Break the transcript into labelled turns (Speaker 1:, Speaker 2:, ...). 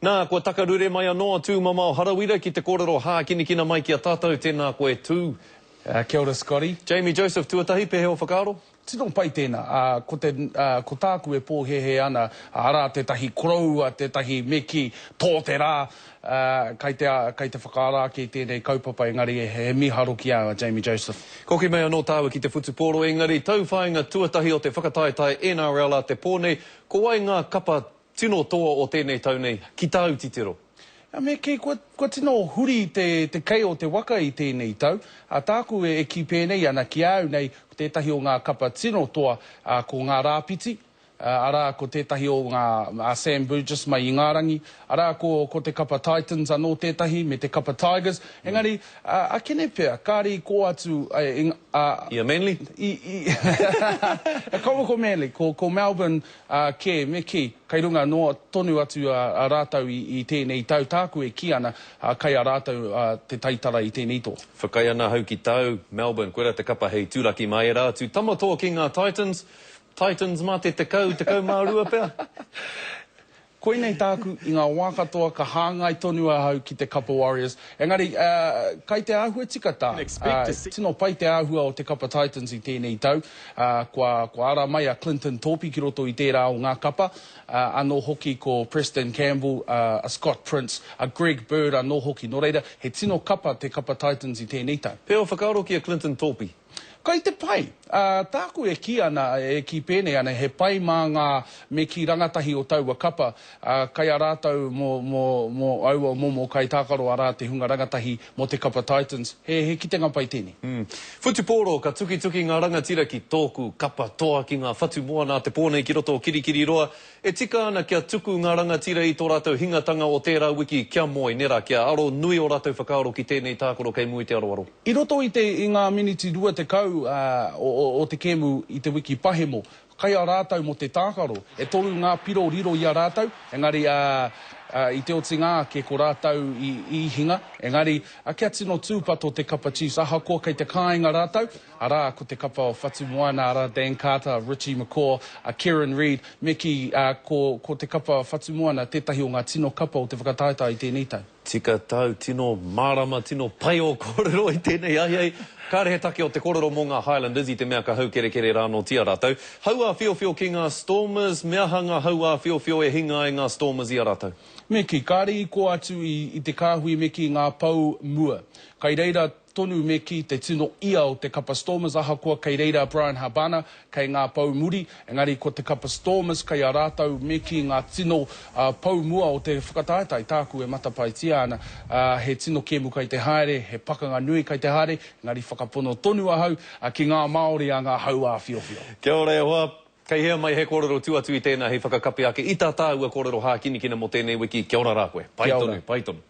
Speaker 1: Nā, kua takarure mai anō tū mamau harawira ki te kōrero hākinikina mai ki a tātou tēnā koe tū.
Speaker 2: Kia ora, Scotty.
Speaker 1: Jamie Joseph, tuatahi, pehe o whakaaro?
Speaker 2: Tino pai tēnā, ko tāku e pōhehe ana, ara tētahi koroua, tētahi meki, tō te rā, kai te whakaara ki tēnei kaupapa, engari he miharo ki awa, Jamie Joseph.
Speaker 1: Koki mea anō tāua ki te whutupōro, engari tau whāinga tuatahi o te whakataetai NRL a te pōnei, ko ai ngā kapa tino toa o tēnei taunei, ki tāu titiro.
Speaker 2: Me kei, kua tino huri te kei o te waka i tēnei tau, tāku e ki pēnei ana ki au nei, tētahi o ngā kapa tino toa ko ngā rāpiti, ara ko tētahi o ngā Sam Burgess mai i Ngārangi, ara ko te kapa Titans anō tētahi, me te kapa Tigers, engari, a kene pēr, kāri ko atu...
Speaker 1: Ia Manly?
Speaker 2: Ko Manly, ko Melbourne me ki, kai runga noa tonu atu a rātau i tēnei tau, tāku e ki ana kai a rātau te taitara i tēnei tō.
Speaker 1: Whakai ana hau ki tau, Melbourne, koera te kapa hei tūraki mai e rātu, tamatoa ki ngā Titans mā te kau mārua pēr.
Speaker 2: Koinei tāku i ngā wākatoa ka hāngai tonu hau ki te kapa Warriors. Engari, kai te āhua tikata, tino pai te āhua o te kapa Titans i tēnei tau, kua ara mai a Clinton Topi ki roto i tērā o ngā kapa, anō hoki ko Preston Campbell, a Scott Prince, a Greg Bird, anō hoki. Nō reira, he tino kapa te kapa Titans i tēnei tau.
Speaker 1: Peo whakaaro ki a Clinton Topi?
Speaker 2: Kai te pai, tāku e ki ana, e ki pēnei ana, he pai mā ngā me ki rangatahi o taua kapa, kai a rātau mō aua momo kai tākaro a rā te hunga rangatahi mō te kapa Titans, he kitenga pai tēnei.
Speaker 1: Whutupōro, ka tuki ngā rangatira ki tōku kapa toa ki ngā whatu moa nā te pōnei ki roto o kirikiri roa, e tika ana kia tuku ngā rangatira i tō rātau hingatanga o tērā wiki kia moi, nera kia aro nui o rātau whakaaro ki tēnei tākoro kei mui te aroaro.
Speaker 2: I roto i ngā miniti rua te kau o te kēmu i te wiki pahemo, kai a rātau mo te tākaro, e tolu ngā piro riro i a rātau, engari i te oti ngā ke ko rātau i hinga, engari kia tino tūpato te kapa Chiefs, ahakoa kei te kāinga rātau, ara ko te kapa o Whatu Moana, ara Dan Carter, Richie McCaw, Kieran Reid, me ki ko te kapa Whatu Moana, tētahi o ngā tino kapa o te whakataeta i tēnei tau.
Speaker 1: Tika tau, tino marama, tino pai o kōrero i tēnei ai. Kārehe take o te kōrero mō ngā Highlanders i te mea ka hau kere rāno tia rātau. Hau a whiowhio ki ngā Stormers, mea hanga hau a whiowhio e hinga e ngā Stormers i a rātau.
Speaker 2: Me ki, kāri i ko atu i te kāhui me ki ngā pau mua. Kai reira tonu me ki te tino ia o te kapa Stormers, ahakoa kai reira Brian Habana, kai ngā pau muri, engari ko te kapa Stormers, kai a rātau me ki ngā tino pau mua o te whakataetai, tāku e matapai tia ana, he tino kēmu kai te haere, he pakanga nui kai te haere, engari whakapono tonu a hau, ki ngā Māori a ngā hau a whiowhio.
Speaker 1: Kia ora e hoa. Kei hea mai he kōrero tuatu i tēnā hei whakakapi ake i tā tāua kōrero hākinikina mo tēnei wiki. Kia ora rā koe. Pai tonu.